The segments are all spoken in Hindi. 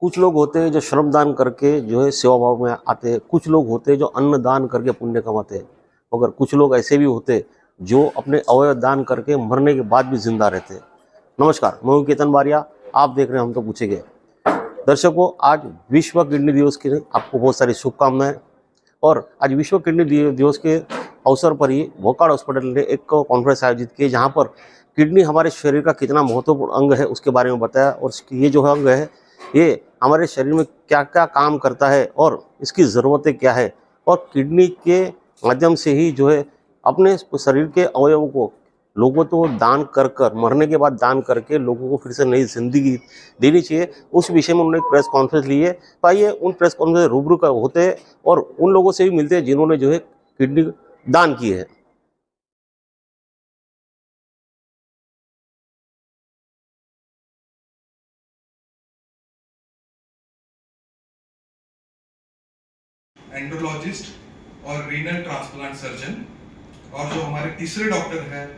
कुछ लोग होते हैं जो श्रमदान करके जो है सेवा भाव में आते हैं, कुछ लोग होते हैं जो अन्न दान करके पुण्य कमाते हैं, मगर कुछ लोग ऐसे भी होते हैं जो अपने अवयव दान करके मरने के बाद भी जिंदा रहते हैं। नमस्कार, मैं हूं केतन बारिया, आप देख रहे हैं हम तो पूछेंगे। दर्शकों, आज विश्व किडनी दिवस की आपको बहुत सारी शुभकामनाएं। और आज विश्व किडनी दिवस के अवसर पर ही वोकार्ड हॉस्पिटल ने एक कॉन्फ्रेंस आयोजित की, जहाँ पर किडनी हमारे शरीर का कितना महत्वपूर्ण अंग है उसके बारे में बताया। और ये जो अंग है ये हमारे शरीर में क्या क्या काम करता है और इसकी ज़रूरतें क्या है, और किडनी के माध्यम से ही जो है अपने शरीर के अवयवों को लोगों को दान कर कर, मरने के बाद दान करके लोगों को फिर से नई जिंदगी देनी चाहिए। उस विषय में उन्होंने एक प्रेस कॉन्फ्रेंस ली है। आइए उन प्रेस कॉन्फ्रेंस रूबरू का होते हैं और उन लोगों से भी मिलते हैं जिन्होंने जो है किडनी दान की है। एंडोलॉजिस्ट और रीनल ट्रांसप्लांट सर्जन, और जो हमारे तीसरे डॉक्टर हैं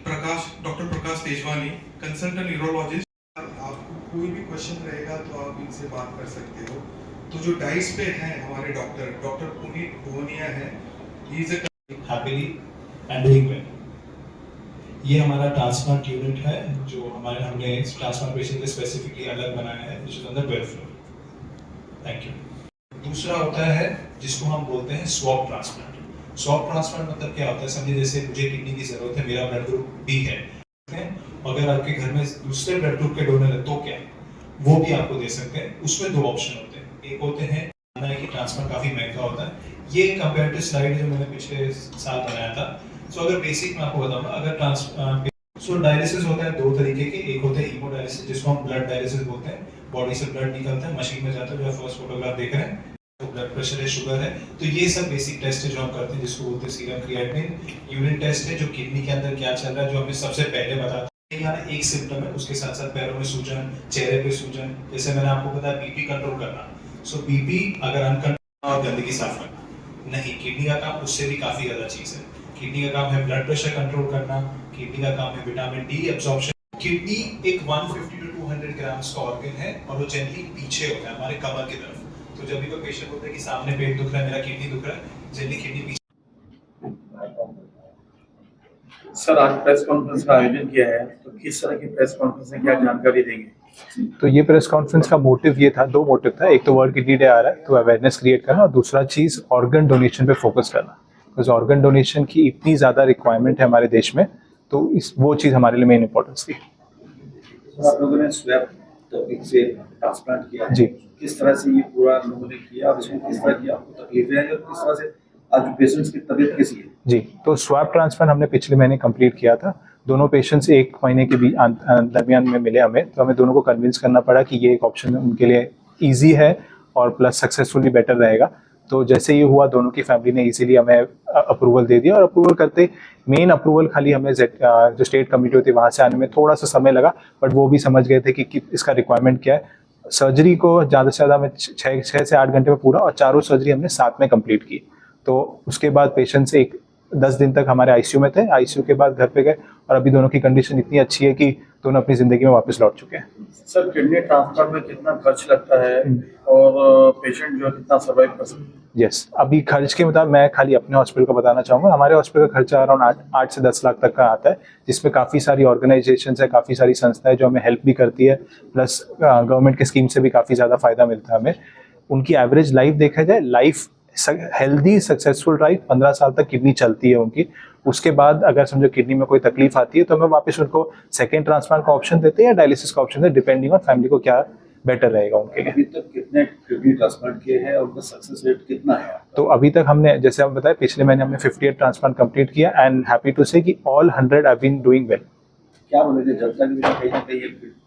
डॉक्टर प्रकाश तेजवानी, कंसल्टेंट न्यूरोलॉजिस्ट। आपको कोई भी क्वेश्चन रहेगा तो आप इनसे बात कर सकते हो। तो जो डाइस पे हैं हमारे डॉक्टर पुनीत भुवनिया है, he is happily and doing well. ये हमारा ट्रांसप्लांट यूनिट है जो हमने ट्रांसप्लांट पेशेंट के स्पेसिफिकली अलग बनाया है, which is on the 12th floor. Thank you. दूसरा होता है जिसको हम बोलते हैं स्वैप ट्रांसप्लांट। स्वैप ट्रांसप्लांट मतलब क्या होता है, समझिए जैसे मुझे किडनी की जरूरत है, मेरा ब्लड ग्रुप बी है, अगर आपके घर में दूसरे ब्लड ग्रुप के डोनर है तो क्या वो भी आपको दे सकते हैं। उसमें दो ऑप्शन होते हैं, एक होते हैं कि ट्रांसप्लांट काफी महंगा होता है। ये कंपेरेटिव स्लाइड जो मैंने पिछले साल बनाया था। सो अगर बेसिक मैं आपको बताऊंगा, अगर डायलिसिस होता है दो तरीके के, एक होता है हीमोडायलिसिस जिसको हम ब्लड डायलिसिस बोलते हैं, बॉडी से ब्लड निकलता है, मशीन में जाता है, जो आप फर्स्ट फोटोग्राफ देख रहे हैं, तो ब्लड प्रेशर है, शुगर है, तो ये सब बेसिक टेस्ट है जो हम करते हैं, जिसको बोलते हैं सीरम क्रिएटिनिन। यूरिन टेस्ट है जो किडनी के अंदर क्या चल रहा है, जो हमें सबसे पहले बताता है। यहाँ एक सिम्टम है, उसके साथ साथ पैरों में सूजन, चेहरे पे सूजन, जैसे मैंने आपको बताया बीपी कंट्रोल करना। सो बीपी अगर अनकंट्रोल और गंदगी साफ करना नहीं, किडनी का काम उससे भी काफी ज्यादा चीज है। किडनी का काम है ब्लड प्रेशर कंट्रोल करना, किडनी का काम है विटामिन डी एब्जॉर्प्शन। किडनी एक 150 to 200 ग्राम्स का ऑर्गन है और वो जनरली पीछे होता है हमारे कमर की तरफ। तो जब भी कोई पेशेंट होता है कि सामने पेट दुख रहा है, मेरा किडनी दुख रहा है, जनरली किडनी पीछे। सर, आज प्रेस कॉन्फ्रेंस का आयोजन किया है, तो किस तरह की प्रेस कॉन्फ्रेंस में क्या जानकारी देंगे? तो ये प्रेस कॉन्फ्रेंस का मोटिव ये था, दो मोटिव था। एक तो वर्ल्ड किडनी डे आ रहा है तो अवेयरनेस क्रिएट करना, और दूसरा चीज़ ऑर्गन डोनेशन पे फोकस करना, बिकॉज ऑर्गन डोनेशन की इतनी ज़्यादा रिक्वायरमेंट है हमारे देश में, तो वो चीज़ हमारे लिए मेन इंपॉर्टेंस थी। आप लोगों ने स्वैप टॉपिक से ट्रांसप्लांट किया है जी। किस तरह से ये पूरा लोगों ने किया और इसमें किस तरह की आपको तकलीफें हैं और किस तरह से आज पेशेंट्स की तबीयत कैसी है? जी, तो स्वैप ट्रांसप्लांट हमने पिछले महीने कंप्लीट किया था। दोनों पेशेंट्स एक महीने के भी दरमियान में मिले हमें, तो हमें दोनों को कन्विंस करना पड़ा कि ये एक ऑप्शन उनके लिए ईजी है और प्लस सक्सेसफुली बेटर रहेगा। तो जैसे ये हुआ, दोनों की फैमिली ने इजीली हमें अप्रूवल दे दिया, और अप्रूवल करते मेन अप्रूवल खाली हमें जो स्टेट कमेटी होती है वहाँ से आने में थोड़ा सा समय लगा, बट वो भी समझ गए थे कि इसका रिक्वायरमेंट क्या है। सर्जरी को ज़्यादा से ज़्यादा हमें 6 से 8 घंटे में पूरा, और चारों सर्जरी हमने साथ में कंप्लीट की। तो उसके बाद पेशेंट्स 10 दिन तक हमारे आईसीयू में थे, आईसीयू के बाद घर पे गए, और अभी दोनों की कंडीशन इतनी अच्छी है कि दोनों अपनी ज़िंदगी में वापस लौट चुके हैं। सर, किडनी ट्रांसप्लांट में कितना खर्च लगता है और पेशेंट जो है कितना सर्वाइव कर सकते हैं? यस, अभी खर्च के मुताबिक मैं खाली अपने हॉस्पिटल का बताना चाहूँगा। हमारे हॉस्पिटल का खर्चा अराउंड 8 से 10 लाख तक का आता है, जिसमें काफ़ी सारी ऑर्गेनाइजेशंस है, काफ़ी सारी संस्थाएं जो हमें हेल्प भी करती है, प्लस गवर्नमेंट के स्कीम से भी काफ़ी ज़्यादा फायदा मिलता है हमें। उनकी एवरेज लाइफ देखा जाए, लाइफ हेल्दी सक्सेसफुल लाइफ 15 साल तक किडनी चलती है उनकी। उसके बाद अगर समझो किडनी में कोई तकलीफ आती है तो हमें वापस उनको सेकेंड ट्रांसप्लांट का ऑप्शन देते हैं या डायलिसिस का ऑप्शन देते हैं, डिपेंडिंग ऑन फैमिली को क्या बेटर रहेगा उनके लिए। अभी तक कितने किडनी ट्रांसप्लांट किए हैं और उनका सक्सेस रेट कितना है? तो अभी तक हमने, जैसे हम बताया, पिछले महीने हमने 58 ट्रांसप्लांट कंप्लीट किया, एंड हैप्पी टू से कि all 100 have been doing well. क्या बोलेंगे जनता के लिए? कहीं ना कहीं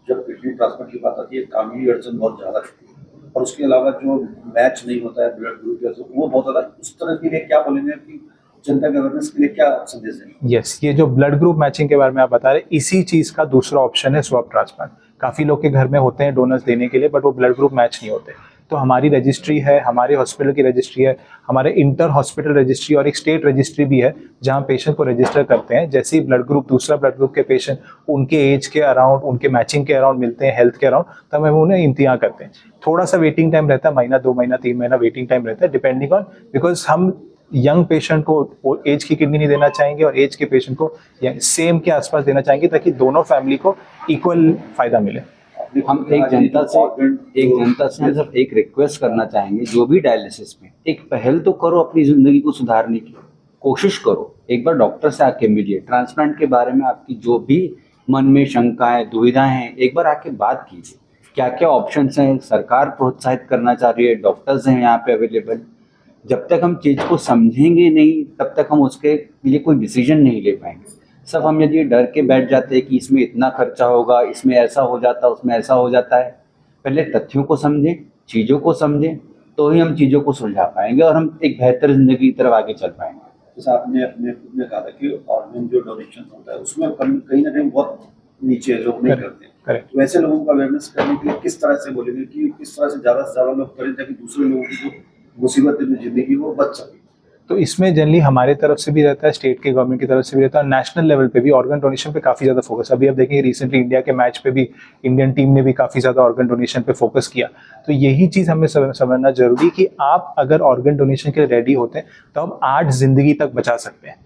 जब किडनी ट्रांसप्लांट की बात आती है, कानूनी अड़चन बहुत ज़्यादा रहती है, और उसके अलावा जो मैच नहीं होता है ब्लड ग्रुप का, वो बहुत ज़्यादा, उस तरह के लिए क्या बोलेंगे कि जनता के अवेयरनेस के लिए क्या संदेश देंगे? यस, ये जो ब्लड ग्रुप मैचिंग के बारे में आप बता रहे, इसी चीज़ का दूसरा ऑप्शन है स्वैप ट्रांसप्लांट। काफ़ी लोग के घर में होते हैं डोनर्स देने के लिए, बट वो ब्लड ग्रुप मैच नहीं होते। तो हमारी रजिस्ट्री है, हमारे हॉस्पिटल की रजिस्ट्री है, हमारे इंटर हॉस्पिटल रजिस्ट्री और एक स्टेट रजिस्ट्री भी है जहाँ पेशेंट को रजिस्टर करते हैं। जैसे ही ब्लड ग्रुप, दूसरा ब्लड ग्रुप के पेशेंट उनके एज के अराउंड, उनके मैचिंग के अराउंड मिलते हैं, हेल्थ के अराउंड, तब हम उन्हें इम्तियाँ करते हैं। थोड़ा सा वेटिंग टाइम रहता है, महीना, 2 महीना, 3 महीना वेटिंग टाइम रहता है, डिपेंडिंग ऑन, बिकॉज हम यंग पेशेंट को एज की किडनी नहीं देना चाहेंगे और एज के पेशेंट को सेम के आसपास देना चाहेंगे ताकि दोनों फैमिली को इक्वल फायदा मिले। हम एक जनता से सिर्फ एक रिक्वेस्ट करना चाहेंगे, जो भी डायलिसिस में एक पहल तो करो अपनी जिंदगी को सुधारने की, कोशिश करो, एक बार डॉक्टर से आके मिलिए, ट्रांसप्लांट के बारे में आपकी जो भी मन में शंकाएं, दुविधाएं हैं, एक बार आके बात कीजिए, क्या क्या ऑप्शंस हैं, सरकार प्रोत्साहित करना चाह रही है, डॉक्टर्स हैं यहाँ पे अवेलेबल। जब तक हम चीज़ को समझेंगे नहीं तब तक हम उसके लिए कोई डिसीजन नहीं ले पाएंगे। सब हम यदि डर के बैठ जाते हैं कि इसमें इतना खर्चा होगा, इसमें ऐसा हो जाता है, उसमें ऐसा हो जाता है, पहले तथ्यों को समझें, चीज़ों को समझें, तो ही हम चीज़ों को सुलझा पाएंगे और हम एक बेहतर जिंदगी की तरफ आगे चल पाएंगे। जैसे आपने अपने खुद में कहा था कि ऑर्गन जो डोनेशन होता है उसमें कहीं ना कहीं बहुत नीचे लोग नहीं करते, तो ऐसे लोगों को अवेयरनेस करने के लिए किस तरह से बोलेंगे कि किस तरह से ज़्यादा से ज़्यादा लोग करें ताकि दूसरे लोगों की जो मुसीबत है, जो जिंदगी वो बच सके? तो इसमें जनरली हमारे तरफ से भी रहता है, स्टेट के गवर्नमेंट की तरफ से भी रहता है, और नेशनल लेवल पे भी ऑर्गन डोनेशन पे काफ़ी ज़्यादा फोकस। अभी आप देखेंगे रिसेंटली इंडिया के मैच पे भी इंडियन टीम ने भी काफ़ी ज़्यादा ऑर्गन डोनेशन पे फोकस किया। तो यही चीज़ हमें समझना जरूरी कि आप अगर ऑर्गन डोनेशन के लिए रेडी होते हैं तो आप 8 जिंदगी तक बचा सकते हैं,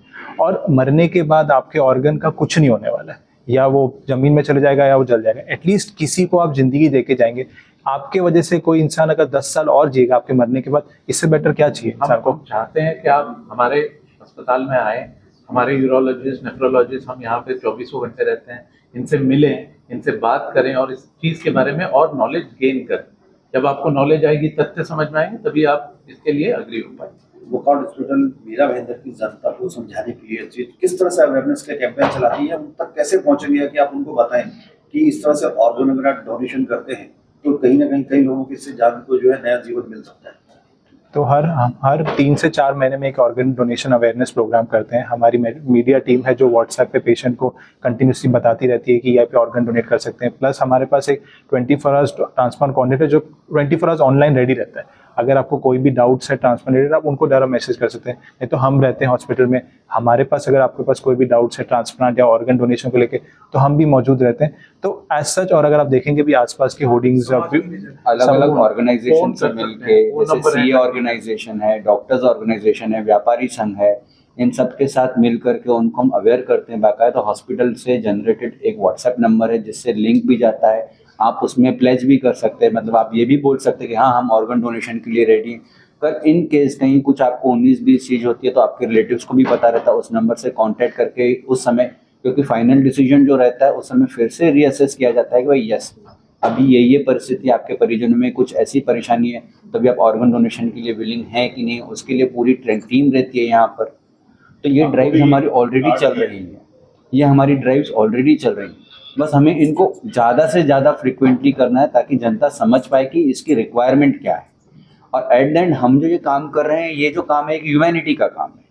और मरने के बाद आपके ऑर्गन का कुछ नहीं होने वाला है, या वो जमीन में चले जाएगा या वो जल जाएगा, एटलीस्ट किसी को आप जिंदगी दे के जाएंगे। आपके वजह से कोई इंसान अगर 10 साल और जिएगा आपके मरने के बाद, इससे बेटर क्या चाहिए इंसान को? हम चाहते हैं कि आप हमारे अस्पताल में आए, हमारे यूरोलॉजिस्ट, नेफ्रोलॉजिस्ट, हम यहाँ पे 24 घंटे रहते हैं, इनसे मिलें, इनसे बात करें और इस चीज़ के बारे में और नॉलेज गेन करें। जब आपको नॉलेज आएगी, तथ्य समझ में आएंगे, तभी आप इसके लिए अग्री हो पाएंगे। वोकआउट हॉस्पिटल मीरा भाईंदर की जनता को समझाने के लिए किस तरह से अवेयरनेस का कैंपेन चलाती है, उन तक कैसे पहुंचेंगे कि आप उनको बताएं कि इस तरह से ऑर्गन अगर आप डोनेशन करते हैं तो कहीं ना कहीं कई लोगों की इससे जान को जो है नया जीवन मिल सकता है। तो हर 3 से 4 महीने में एक ऑर्गन डोनेशन अवेयरनेस प्रोग्राम करते हैं। हमारी मीडिया टीम है जो व्हाट्सएप पे पेशेंट को कंटिन्यूसली बताती रहती है कि यहाँ पे ऑर्गन डोनेट कर सकते हैं। प्लस हमारे पास एक 24 आवर्स ट्रांसप्लांट कोऑर्डिनेटर जो 24 आवर्स ऑनलाइन रेडी रहता है। अगर आपको कोई भी डाउट्स है ट्रांसप्लांट रिलेटेड, आप उनको डायरेक्ट मैसेज कर सकते हैं। नहीं तो हम रहते हैं हॉस्पिटल में, हमारे पास अगर आपके पास कोई भी डाउट्स है ट्रांसप्लांट या ऑर्गन डोनेशन को लेके, तो हम भी मौजूद रहते हैं। तो एज सच, और अगर आप देखेंगे भी आसपास के होर्डिंग्स अलग अलग ऑर्गेनाइजेशन से मिलके, जैसे सीए ऑर्गेनाइजेशन है, डॉक्टर्स ऑर्गेनाइजेशन है, व्यापारी संघ है, इन सब के साथ मिल करके उनको हम अवेयर करते हैं। बाकायदा हॉस्पिटल से जनरेटेड एक व्हाट्सएप नंबर है जिससे लिंक भी जाता है, आप उसमें प्लेज भी कर सकते हैं, मतलब आप ये भी बोल सकते हैं कि हाँ हम ऑर्गन डोनेशन के लिए रेडी हैं। पर इन केस कहीं कुछ आपको 19-20 चीज़ होती है तो आपके रिलेटिव्स को भी पता रहता है, उस नंबर से कांटेक्ट करके उस समय, क्योंकि फाइनल डिसीजन जो रहता है उस समय फिर से रीअसेस किया जाता है कि भाई यस अभी ये परिस्थिति आपके परिजनों में कुछ ऐसी परेशानी है, तभी आप ऑर्गन डोनेशन के लिए विलिंग है कि नहीं, उसके लिए पूरी टीम रहती है यहाँ पर। तो ये ड्राइव्स हमारी ऑलरेडी चल रही है, ये हमारी ड्राइव्स ऑलरेडी चल रही है। बस हमें इनको ज़्यादा से ज़्यादा फ्रिक्वेंटली करना है ताकि जनता समझ पाए कि इसकी रिक्वायरमेंट क्या है। और एट द एंड हम जो ये काम कर रहे हैं, ये जो काम है एक ह्यूमैनिटी का काम है,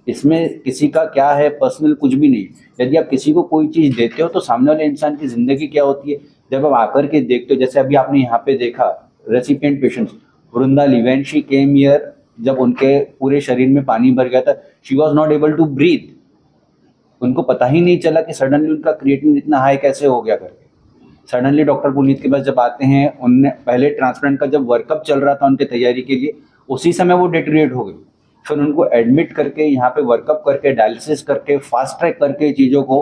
इसमें किसी का क्या है पर्सनल कुछ भी नहीं। यदि आप किसी को कोई चीज़ देते हो तो सामने वाले इंसान की ज़िंदगी क्या होती है जब आप आकर के देखते हो। जैसे अभी आपने यहाँ पे देखा रेसिपिएंट पेशेंट्स वृंदा ली, व्हेन शी केम हियर, जब उनके पूरे शरीर में पानी भर गया था, she was not able to breathe, उनको पता ही नहीं चला कि सडनली उनका क्रिएटिनिन इतना हाई कैसे हो गया करके। सडनली डॉक्टर पुनीत के पास जब आते हैं, उनने पहले ट्रांसप्लांट का जब वर्कअप चल रहा था उनके तैयारी के लिए, उसी समय वो डेटेरिएट हो गई। फिर उनको एडमिट करके यहाँ पे वर्कअप करके डायलिसिस करके फास्ट ट्रैक करके चीज़ों को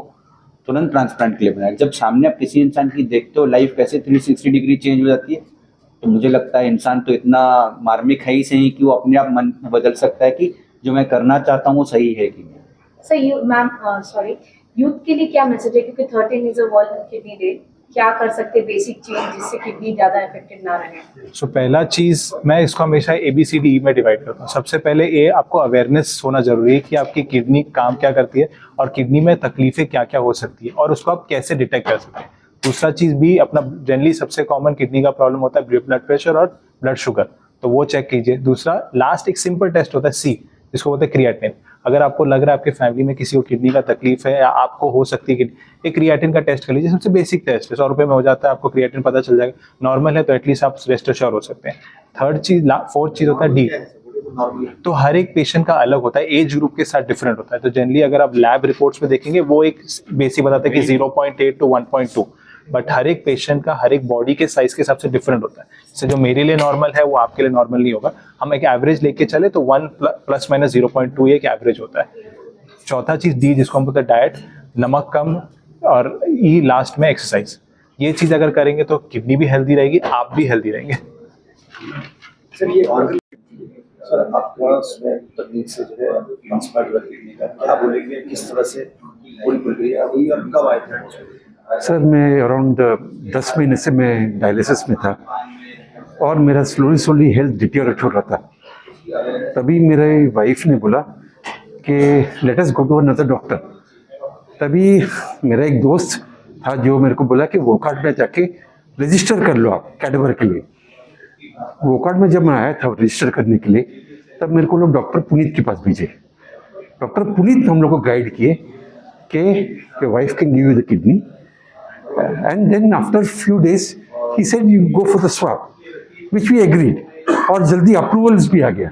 तुरंत ट्रांसप्लांट के लिए बनाया। जब सामने आप किसी इंसान की देखते हो लाइफ कैसे 360 डिग्री चेंज हो जाती है, तो मुझे लगता है इंसान तो इतना मार्मिक है ही सही कि वो अपने आप मन बदल सकता है कि जो मैं करना चाहता हूँ वो सही है कि नहीं। सर मैम सॉरी, यूथ के लिए क्या मैसेज है, क्योंकि 13 is a world kidney day, क्या कर सकते हैं बेसिक चेंज जिससे किडनी ज़्यादा इफेक्टेड ना रहे? सो पहला चीज़, मैं इसको हमेशा ABCDE में डिवाइड करता हूँ। सबसे पहले ए, आपको अवेयरनेस होना जरूरी है कि आपकी किडनी काम क्या करती है और किडनी में तकलीफें क्या क्या हो सकती है और उसको आप कैसे डिटेक्ट कर सकते हैं। दूसरा चीज़ भी अपना, जनरली सबसे कॉमन किडनी का प्रॉब्लम होता है ब्लड प्रेशर और ब्लड शुगर, तो वो चेक कीजिए। दूसरा लास्ट एक सिंपल टेस्ट होता है C, जिसको बोलते हैं क्रिएटिनिन। अगर आपको लग रहा है आपके फैमिली में किसी को किडनी का तकलीफ है या आपको हो सकती है कि एक क्रिएटिन का टेस्ट कर लीजिए, सबसे बेसिक टेस्ट है, 100 रुपये में हो जाता है, आपको क्रिएटिन पता चल जाएगा, नॉर्मल है तो एटलीस्ट आप रेस्ट एश्योर हो सकते हैं। फोर्थ चीज़ होता है डी। तो हर एक पेशेंट का अलग होता है, एज ग्रुप के साथ डिफरेंट होता है। तो जनरली अगर आप लैब रिपोर्ट्स में देखेंगे वो एक बेसिक बताता है कि 0.8 to 1.2, बट हर एक पेशेंट का हर एक बॉडी के साइज के हिसाब से डिफरेंट होता है। जैसे जो मेरे लिए नॉर्मल है वो आपके लिए नॉर्मल नहीं होगा। हम एक एवरेज लेके चले तो 1 ± 0.2 एक एवरेज होता है। चौथा चीज डी, जिसको हम बोलते हैं डाइट, नमक कम, और ई लास्ट में एक्सरसाइज। ये चीज अगर करेंगे तो किडनी भी हेल्दी रहेगी, आप भी हेल्दी रहेंगे। सर आपका तकनीक से जो है ट्रांसप्लांट किडनी का क्या बोलेंगे, किस तरह से पूरी प्रक्रिया हुई और कब आए थे? सर मैं अराउंड 10 महीने से मैं डायलिसिस में था और मेरा स्लोली हेल्थ डिटीरियोरेट हो रहा था। तभी मेरे वाइफ ने बोला कि let us go to another doctor. तभी मेरा एक दोस्त था जो मेरे को बोला कि वोकार्ड में जाके रजिस्टर कर लो आप कैडवर के लिए। वोकार्ड में जब मैं आया था रजिस्टर करने के लिए, तब मेरे को लोग डॉक्टर पुनीत के पास भेजे। डॉक्टर पुनीत हम लोग को गाइड किए कि wife can give you the kidney, and then after few days he said you go for the swab, which we agreed, और जल्दी अप्रूवल्स भी आ गया।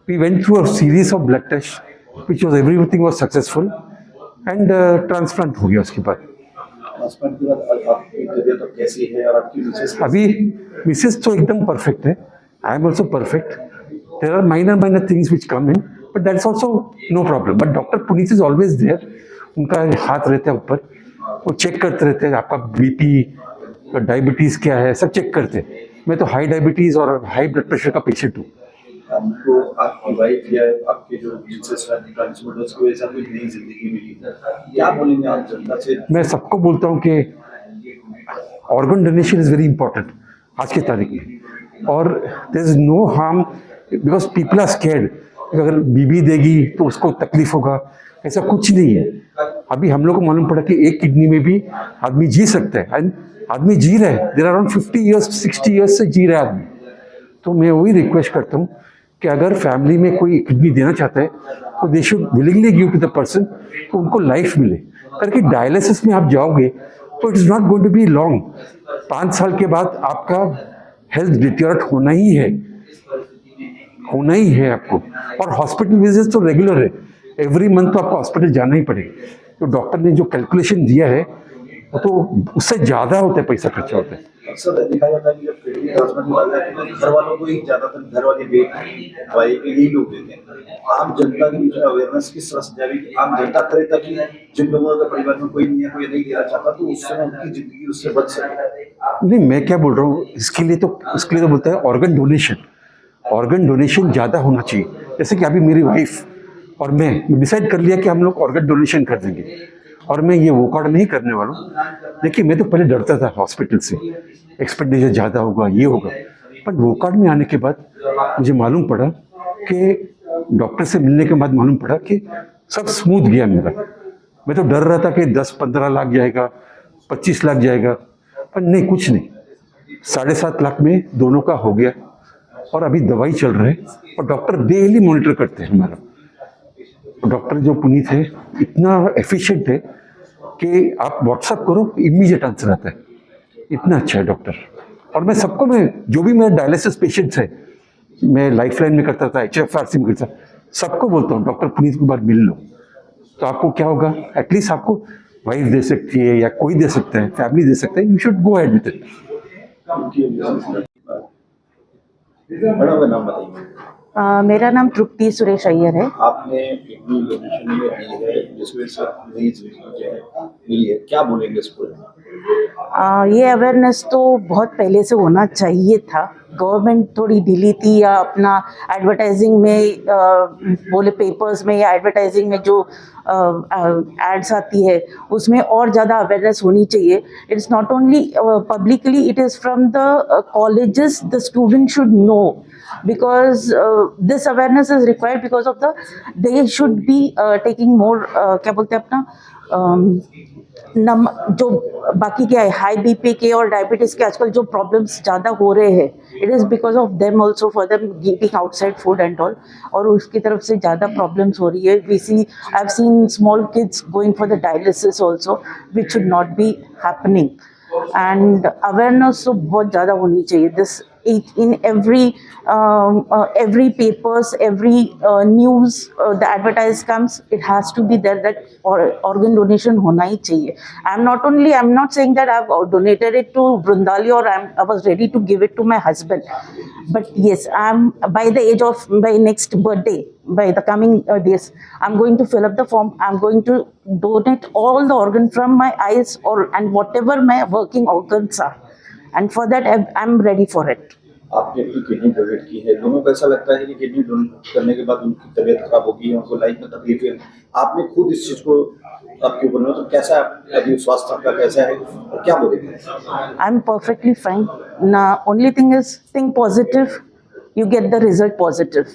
We went through a series of blood test which was everything was successful, and transplant हो गया उसके बाद। ट्रांसप्लांट के बाद आपकी तबीयत तो कैसी है और आपकी मिसेस? अभी मिसेस तो एकदम परफेक्ट है, I am also perfect. There are minor things which come in, but that's also no problem. But doctor Puneet is always there, उनका हाथ रहता है ऊपर, वो चेक करते रहते हैं आपका बीपी, डायबिटीज़ क्या है, सब चेक करते हैं। मैं तो हाई डायबिटीज़ और हाई ब्लड प्रेशर का पेशेंट हूँ। हमको आपकी वाइफ या आपके जो मिसेस ट्रांसप्लांट उसकी वजह से आपको नई जिंदगी मिली, क्या बोलेंगे आप जनता से? मैं सबको बोलता हूँ कि organ donation is very important आज की तारीख में, और there is no harm because people are scared. अगर बीबी देगी तो उसको तकलीफ होगा, ऐसा कुछ नहीं है। अभी हम लोग को मालूम पड़ा कि एक किडनी में भी आदमी जी सकता है, एंड आदमी जी रहा है। There are around 50 years 60 years से जी रहा है आदमी। तो मैं वही रिक्वेस्ट करता हूँ कि अगर फैमिली में कोई किडनी देना चाहता है तो they should willingly give to the person, तो उनको लाइफ मिले। करके डायलिसिस में आप जाओगे तो it is not going to be long. 5 साल के बाद आपका हेल्थ डिटीरियोरेट होना ही है आपको। और हॉस्पिटल विजिट तो रेगुलर है, एवरी मंथ तो आपको हॉस्पिटल जाना ही पड़ेगा। तो डॉक्टर ने जो कैलकुलेशन दिया है वो तो उससे ज़्यादा होता है, पैसा खर्चा होता है। अक्सर देखा जाता है कि जब किडनी ट्रांसप्लांट होता है तो घर वालों को ही ज्यादातर घर वाले बेटी भाई यही लोग देते हैं। आम जनता के बीच में अवेयरनेस किस तरह से जाए कि आम जनता करे, ताकि जिन लोगों का परिवार में कोई नहीं है, कोई नहीं देना चाहता, तो उससे उनकी जिंदगी उससे बच सके। नहीं, मैं क्या बोल रहा हूँ, इसके लिए तो बोलता है ऑर्गन डोनेशन ज़्यादा होना चाहिए। जैसे कि अभी मेरी वाइफ और मैं डिसाइड कर लिया कि हम लोग ऑर्गन डोनेशन कर देंगे, और मैं ये वोकार्ड नहीं करने वाला हूँ। देखिए, मैं तो पहले डरता था हॉस्पिटल से, एक्सपेंडिचर ज़्यादा होगा, ये होगा। बट वोकार्ड में आने के बाद मुझे मालूम पड़ा कि डॉक्टर से मिलने के बाद मालूम पड़ा कि सब स्मूथ गया मेरा। मैं तो डर रहा था कि 10-15 लाख जाएगा, 25 लाख जाएगा, पर नहीं, कुछ नहीं। 7.5 लाख में दोनों का हो गया, और अभी दवाई चल रहा है, और डॉक्टर डेली मॉनिटर करते हैं हमारा। डॉक्टर जो पुनीत है इतना एफिशिएंट है कि आप व्हाट्सअप करो, इमीडिएट आंसर आता है। इतना अच्छा है डॉक्टर। और मैं सबको, मैं जो भी मेरे डायलिसिस पेशेंट्स है, मैं लाइफलाइन में करता था, HFRC में करता था, सबको बोलता हूँ डॉक्टर पुनीत के बाद मिल लो। तो आपको क्या होगा, एटलीस्ट आपको वाइफ दे सकती है या कोई दे सकता है, फैमिली दे सकता है, you should go ahead with it. Madam का नाम बताइए। मेरा नाम तृप्ति सुरेश अय्यर है। आपने किडनी डोनेशन में दी है, जिसमें से नई जिंदगी मिली है, क्या बोलेंगे इस पर? ये अवेयरनेस तो बहुत पहले से होना चाहिए था। गवर्नमेंट थोड़ी ढीली थी, या अपना एडवर्टाइजिंग में बोले पेपर्स में या एडवर्टाइजिंग में जो एड्स आती है उसमें और ज़्यादा अवेयरनेस होनी चाहिए। It's not only publicly, it is from the colleges, the student should know, because this awareness is required because of they should be taking more क्या बोलते हैं अपना जो बाकी क्या है, हाई बीपी के और डायबिटीज़ के आजकल जो प्रॉब्लम्स ज़्यादा हो रहे हैं, it is because of them also, for them eating outside food and all, और उसकी तरफ से ज़्यादा प्रॉब्लम्स हो रही है. We see, I have seen small kids going for the dialysis also, which should not be happening. And awareness तो बहुत ज़्यादा होनी चाहिए. This in every papers, every news, the advertise comes, it has to be there that organ donation hona hi chahiye. I'm not saying that I've donated it to Brundali or I was ready to give it to my husband, but yes, I'm by the age of by next birthday, by the coming days, I'm going to fill up the form. I'm going to donate all the organ from my eyes and whatever my working organs are. And for that, I'm ready for it. आपने अपनी किडनी डोनेट की है, लोगों को ऐसा लगता है कि किडनी डोनेट करने के बाद उनकी तबीयत खराब होगी, उनको लाइफ में तकलीफ है. आपने खुद इस चीज़ को आपके ऊपर में, तो कैसा अभी स्वास्थ्य आपका कैसा है और क्या बोलेंगे? I'm perfectly fine. Now, only thing is think positive. You get the result positive.